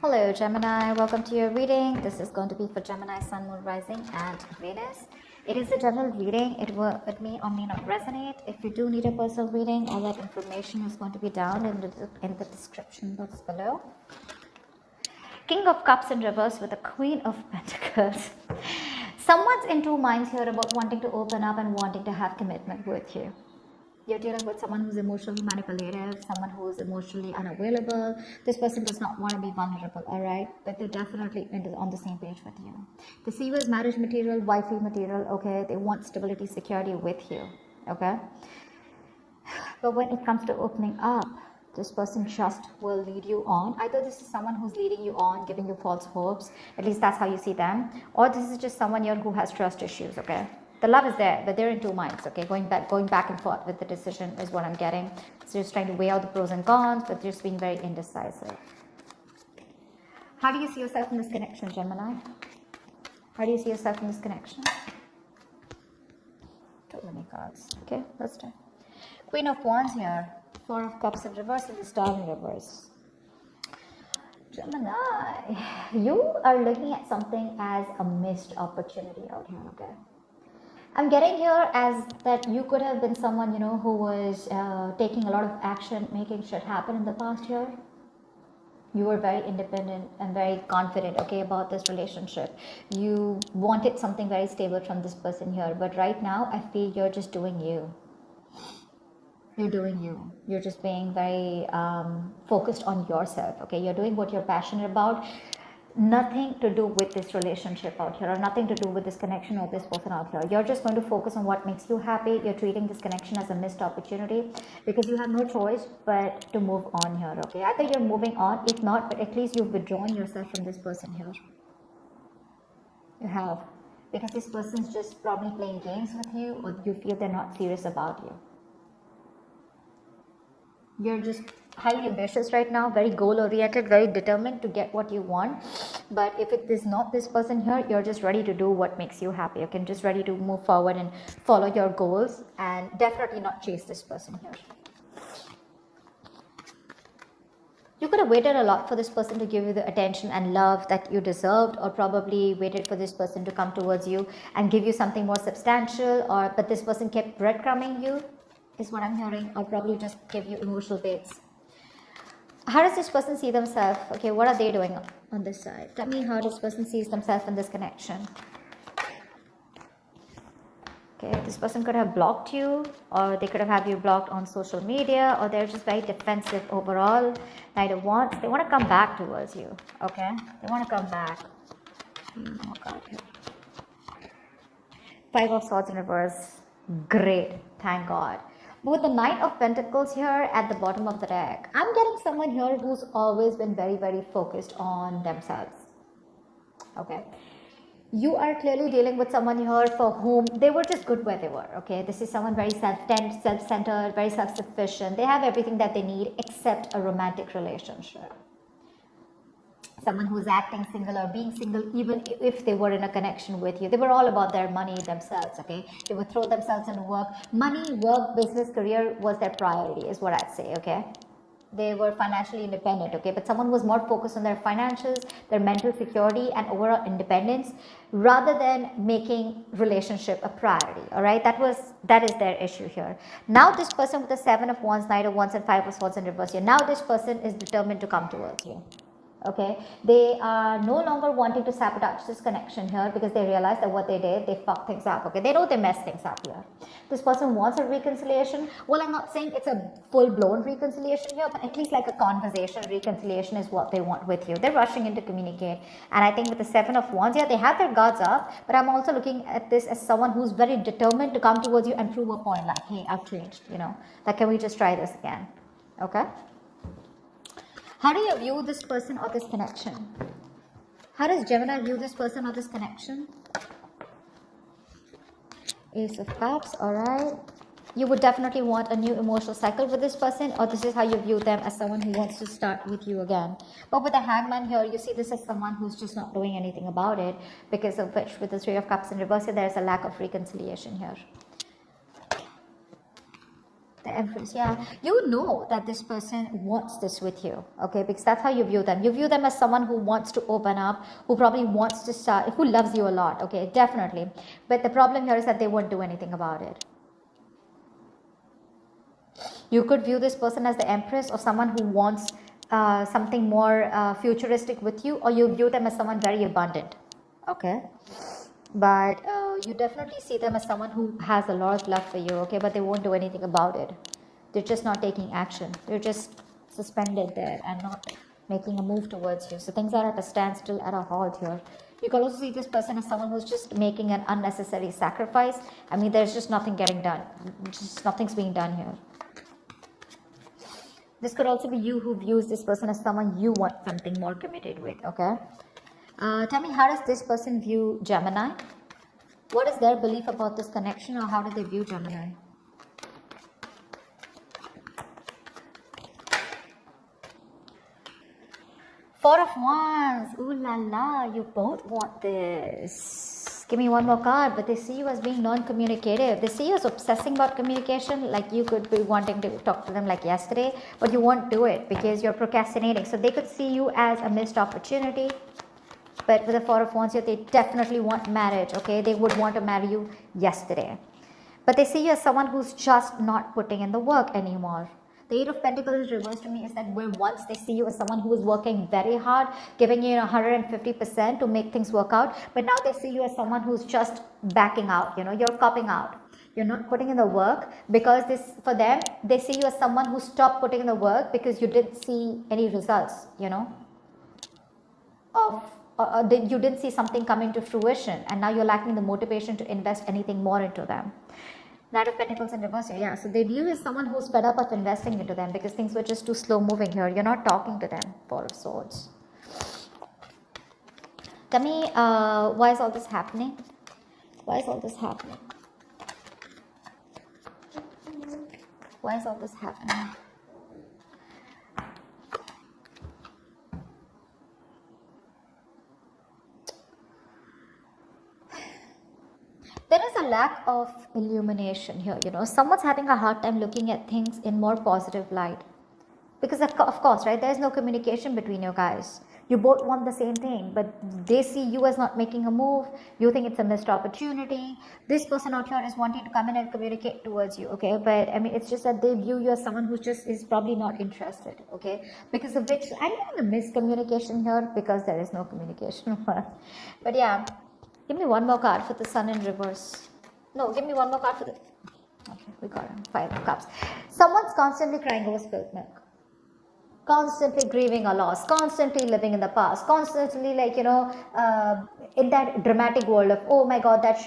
Hello Gemini, welcome to your reading. This is going to be for Gemini, Sun, Moon, Rising and Venus. It is a general reading. It may or may not resonate. If you do need a personal reading, all that information is going to be down in the description box below. King of Cups in reverse with the Queen of Pentacles. Someone's in two minds here about wanting to open up and wanting to have commitment with you. You're dealing with someone who's emotionally manipulative, someone who's emotionally unavailable. This person does not want to be vulnerable, all right? But they're definitely on the same page with you. They see you as marriage material, wifey material, okay? They want stability, security with you, okay? But when it comes to opening up, this person just will lead you on. Either this is someone who's leading you on, giving you false hopes, at least that's how you see them, or this is just someone here who has trust issues, okay? The love is there, but they're in two minds, okay? Going back and forth with the decision is what I'm getting. So just trying to weigh out the pros and cons, but just being very indecisive. How do you see yourself in this connection, Gemini? How do you see yourself in this connection? Too many cards. Okay, let's try. Queen of Wands here. Four of Cups in reverse and the Star in reverse. Gemini, you are looking at something as a missed opportunity out here, okay? I'm getting here as that you could have been someone, who was taking a lot of action, making shit happen in the past year. You were very independent and very confident, okay, about this relationship. You wanted something very stable from this person here. But right now, I feel you're just doing you. You're doing you. You're just being very focused on yourself, okay? You're doing what you're passionate about. Nothing to do with this relationship out here, or nothing to do with this connection or this person out here. You're just going to focus on what makes you happy. You're treating this connection as a missed opportunity because you have no choice but to move on here, okay? Either you're moving on, if not, but at least you've withdrawn yourself from this person here. You have. Because this person's just probably playing games with you, or you feel they're not serious about you. You're just highly ambitious right now, very goal oriented, very determined to get what you want. But if it is not this person here, you're just ready to do what makes you happy. You can just ready to move forward and follow your goals, and definitely not chase this person here. You could have waited a lot for this person to give you the attention and love that you deserved, or probably waited for this person to come towards you and give you something more substantial, but this person kept breadcrumbing you, is what I'm hearing, or probably just give you emotional baits. How does this person see themselves? Okay, what are they doing on this side? Tell me how this person sees themselves in this connection. Okay, this person could have blocked you, or they could have had you blocked on social media, or they're just very defensive overall. Knight of Wands, they want to come back towards you, okay? They want to come back. Oh God. Five of Swords in reverse. Great, thank God. But with the Knight of Pentacles here at the bottom of the deck, I'm getting someone here who's always been very, very focused on themselves. Okay. You are clearly dealing with someone here for whom they were just good where they were. Okay. This is someone very self-centered, very self-sufficient. They have everything that they need except a romantic relationship. Someone who's acting single or being single, even if they were in a connection with you. They were all about their money themselves, okay? They would throw themselves into work. Money, work, business, career was their priority, is what I'd say, okay? They were financially independent, okay? But someone was more focused on their financials, their mental security, and overall independence, rather than making relationship a priority, all right? That is their issue here. Now this person with the Seven of Wands, Knight of Wands, and Five of Swords in reverse here, now this person is determined to come towards you. Okay, they are no longer wanting to sabotage this connection here because they realize that what they did, they fucked things up. Okay, they know they messed things up here. This person wants a reconciliation. Well, I'm not saying it's a full-blown reconciliation here, but at least like a conversation reconciliation is what they want with you. They're rushing in to communicate. And I think with the Seven of Wands here, they have their guards up, but I'm also looking at this as someone who's very determined to come towards you and prove a point like, hey, I've changed, like, can we just try this again? Okay. How do you view this person or this connection? How does Gemini view this person or this connection? Ace of Cups, alright. You would definitely want a new emotional cycle with this person, or this is how you view them, as someone who wants to start with you again. But with the Hangman here, you see this as someone who's just not doing anything about it, because of which with the Three of Cups in reverse, there's a lack of reconciliation here. The Empress, yeah. You know that this person wants this with you, okay? Because that's how you view them. You view them as someone who wants to open up, who probably wants to start, who loves you a lot, okay? Definitely. But the problem here is that they won't do anything about it. You could view this person as the Empress or someone who wants something more futuristic with you, or you view them as someone very abundant, okay? But you definitely see them as someone who has a lot of love for you, okay? But they won't do anything about it. They're just not taking action. They're just suspended there and not making a move towards you. So things are at a standstill, at a halt here. You can also see this person as someone who's just making an unnecessary sacrifice. I mean, there's just nothing getting done. Just nothing's being done here. This could also be you who views this person as someone you want something more committed with, okay? Tell me, how does this person view Gemini? What is their belief about this connection, or how do they view Gemini? Four of Wands. Ooh la la, you both want this. Give me one more card. But they see you as being non-communicative. They see you as obsessing about communication. Like you could be wanting to talk to them like yesterday, but you won't do it because you're procrastinating. So they could see you as a missed opportunity. But with the Four of Wands here, they definitely want marriage, okay? They would want to marry you yesterday. But they see you as someone who's just not putting in the work anymore. The Eight of Pentacles reversed to me is that where once they see you as someone who is working very hard, giving you 150% to make things work out, but now they see you as someone who's just backing out, you're copping out. You're not putting in the work because for them, they see you as someone who stopped putting in the work because you didn't see any results, you didn't see something come into fruition, and now you're lacking the motivation to invest anything more into them. Knight of Pentacles in reverse here, yeah. So they view you as someone who's fed up of investing into them because things were just too slow moving here. You're not talking to them. Four of Swords. Tell me, why is all this happening? Why is all this happening? Why is all this happening? There is a lack of illumination here, someone's having a hard time looking at things in more positive light. Because of course, right, there's no communication between you guys. You both want the same thing, but they see you as not making a move. You think it's a missed opportunity. This person out here is wanting to come in and communicate towards you, okay? But I mean, it's just that they view you as someone who just is probably not interested, okay? Because of which, I'm having a miscommunication here because there is no communication. But yeah. Give me one more card for the Sun in reverse. No, give me one more card for the... Okay, we got it. Five of Cups. Someone's constantly crying over spilled milk. Constantly grieving a loss. Constantly living in the past. Constantly in that dramatic world of, oh my God, that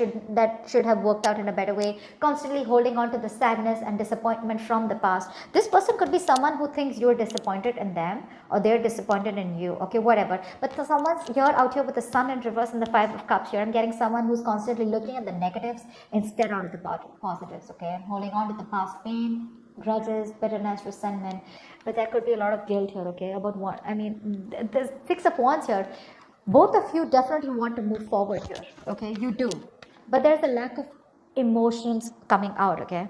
should have worked out in a better way. Constantly holding on to the sadness and disappointment from the past. This person could be someone who thinks you're disappointed in them, or they're disappointed in you, okay, whatever. But someone's here out here with the Sun in reverse and the Five of Cups here. I'm getting someone who's constantly looking at the negatives instead of the positives, okay? I'm holding on to the past pain, grudges, bitterness, resentment. But there could be a lot of guilt here, okay, about what, I mean, there's Six of Wands here. Both of you definitely want to move forward here, okay, you do. But there's a lack of emotions coming out, okay.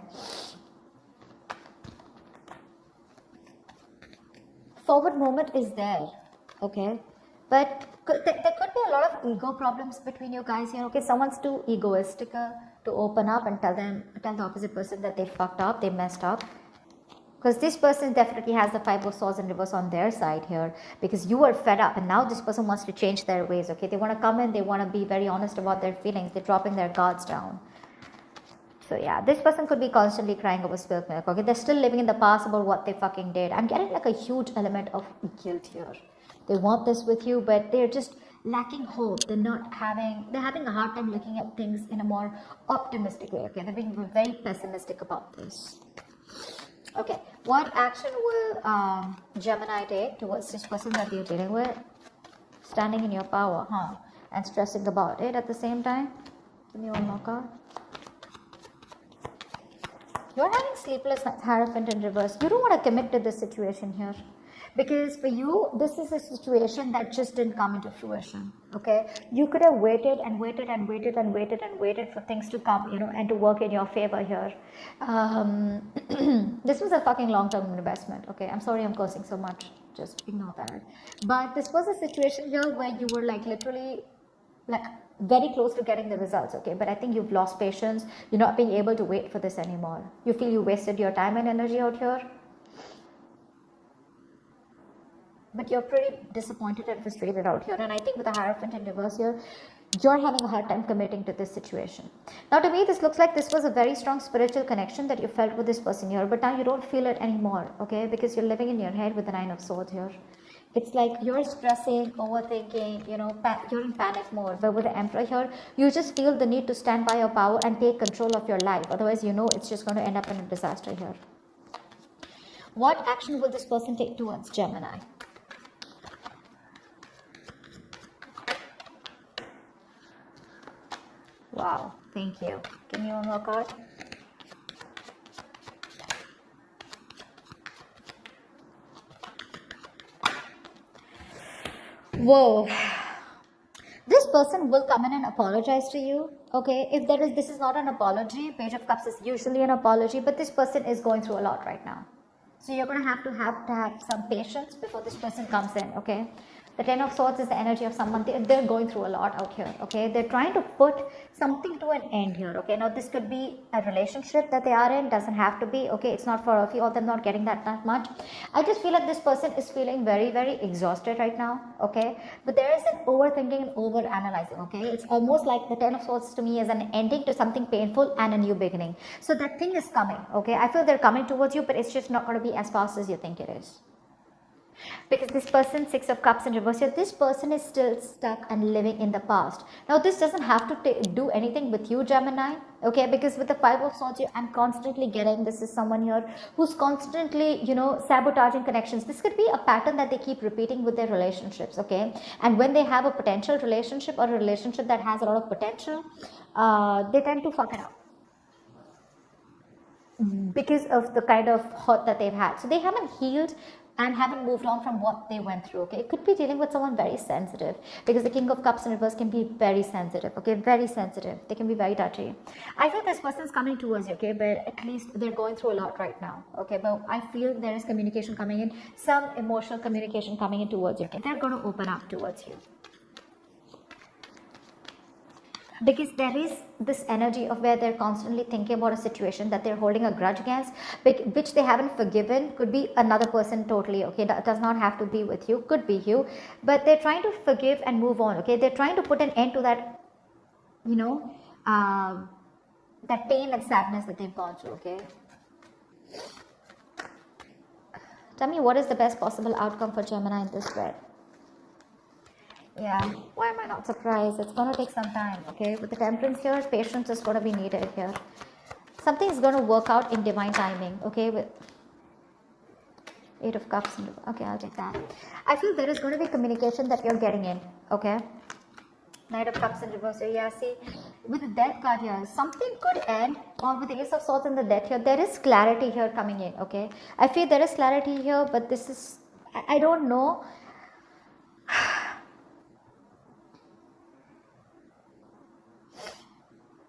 Forward movement is there, okay, but there could be a lot of ego problems between you guys here, okay. Someone's too egoistic to open up and tell the opposite person that they fucked up, they messed up. Because this person definitely has the Five of Swords in reverse on their side here, because you are fed up and now this person wants to change their ways, okay. They want to come in, they want to be very honest about their feelings, they're dropping their guards down. So yeah, this person could be constantly crying over spilled milk, okay. They're still living in the past about what they fucking did. I'm getting like a huge element of guilt here. They want this with you, but they're just lacking hope. They're having a hard time looking at things in a more optimistic way, okay. They're being very pessimistic about this. Okay, what action will Gemini take towards this person that you're dealing with? Standing in your power, and stressing about it at the same time. Give me one more card. You're having sleepless nights, Hierophant in reverse. You don't want to commit to this situation here. Because for you, this is a situation that just didn't come into fruition. Okay, you could have waited and waited and waited and waited and waited for things to come, and to work in your favor here. This was a fucking long-term investment. Okay, I'm sorry I'm cursing so much. Just ignore that. But this was a situation here where you were like literally like very close to getting the results. Okay, but I think you've lost patience. You're not being able to wait for this anymore. You feel you wasted your time and energy out here. But you're pretty disappointed and frustrated out here. And I think with the Hierophant in reverse here, you're having a hard time committing to this situation. Now to me, this looks like this was a very strong spiritual connection that you felt with this person here, but now you don't feel it anymore, okay? Because you're living in your head with the Nine of Swords here. It's like you're stressing, overthinking, you're in panic mode. But with the Emperor here, you just feel the need to stand by your power and take control of your life. Otherwise, it's just going to end up in a disaster here. What action will this person take towards Gemini? Wow, thank you. Give me one more card. Whoa. This person will come in and apologize to you. Okay, if this is not an apology. Page of Cups is usually an apology, but this person is going through a lot right now. So you're going to have some patience before this person comes in, okay? The Ten of Swords is the energy of someone. They're going through a lot out here, okay? They're trying to put something to an end here, okay? Now, this could be a relationship that they are in. Doesn't have to be, okay? It's not for a few of them not getting that much. I just feel like this person is feeling very, very exhausted right now, okay? But there is an overthinking and over-analyzing, okay? It's almost like the Ten of Swords to me is an ending to something painful and a new beginning. So that thing is coming, okay? I feel they're coming towards you, but it's just not going to be as fast as you think it is. Because this person, Six of Cups in reverse here, this person is still stuck and living in the past. Now this doesn't have to do anything with you, Gemini, okay? Because with the Five of Swords here, I'm constantly getting this is someone here who's constantly, sabotaging connections. This could be a pattern that they keep repeating with their relationships, okay? And when they have a potential relationship or a relationship that has a lot of potential, they tend to fuck it up because of the kind of hurt that they've had. So they haven't healed and haven't moved on from what they went through, okay? It could be dealing with someone very sensitive, because the King of Cups in reverse can be very sensitive, okay? Very sensitive. They can be very touchy. I feel this person is coming towards you, okay? But at least they're going through a lot right now, okay? But I feel there is communication coming in, some emotional communication coming in towards you, okay? They're going to open up towards you. Because there is this energy of where they're constantly thinking about a situation that they're holding a grudge against, which they haven't forgiven. Could be another person totally, okay? That does not have to be with you, could be you, but they're trying to forgive and move on, okay? They're trying to put an end to that, that pain and sadness that they've gone through, okay? Tell me, what is the best possible outcome for Gemini in this spread? Yeah, why am I not surprised? It's going to take some time, okay? With the Temperance here, patience is going to be needed here. Something is going to work out in divine timing, okay? With Eight of Cups. Okay, I'll take that. I feel there is going to be communication that you're getting in, okay? Knight of Cups in reverse here. Yeah, see, with the Death card here, something could end, or with the Ace of Swords and the Death here, there is clarity here coming in, okay? I feel there is clarity here, but this is, I don't know.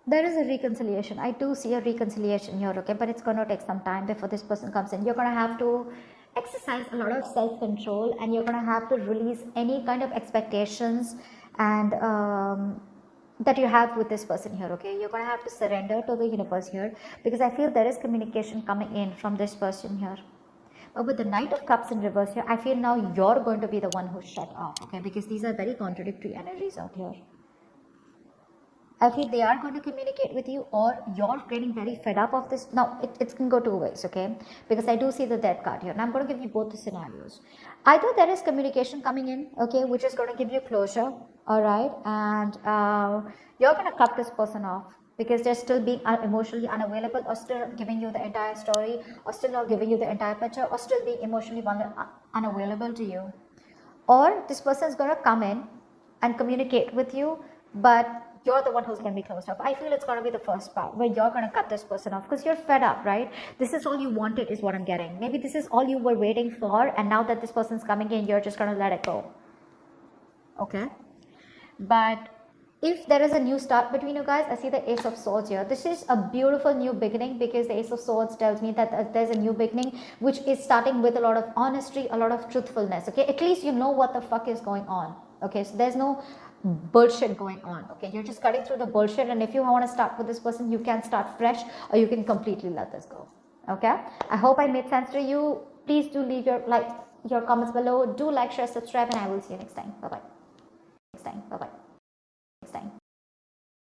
There is a reconciliation. I do see a reconciliation here, okay? But it's going to take some time before this person comes in. You're going to have to exercise a lot of self-control, and you're going to have to release any kind of expectations and that you have with this person here, okay? You're going to have to surrender to the universe here, because I feel there is communication coming in from this person here. But with the Knight of Cups in reverse here, I feel now you're going to be the one who's shut off, okay? Because these are very contradictory energies out here. I feel they are going to communicate with you, or you're getting very fed up of this. Now, it can go two ways, okay? Because I do see the Death card here, and I'm going to give you both the scenarios. Either there is communication coming in, okay, which is going to give you closure, all right? And you're going to cut this person off because they're still being emotionally unavailable, or still giving you the entire story, or still not giving you the entire picture, or still being emotionally unavailable to you. Or this person is going to come in and communicate with you, but you're the one who's going to be closed off. I feel it's going to be the first part where you're going to cut this person off because you're fed up, right? This is all you wanted is what I'm getting. Maybe this is all you were waiting for, and now that this person's coming in, you're just going to let it go. Okay? But if there is a new start between you guys, I see the Ace of Swords here. This is a beautiful new beginning because the Ace of Swords tells me that there's a new beginning which is starting with a lot of honesty, a lot of truthfulness. Okay? At least you know what the fuck is going on. Okay? So there's no bullshit going on. Okay, you're just cutting through the bullshit, and if you want to start with this person, you can start fresh or you can completely let this go. Okay, I hope I made sense to you. Please do leave your comments below. Do like, share, subscribe, and I will see you next time. Bye bye.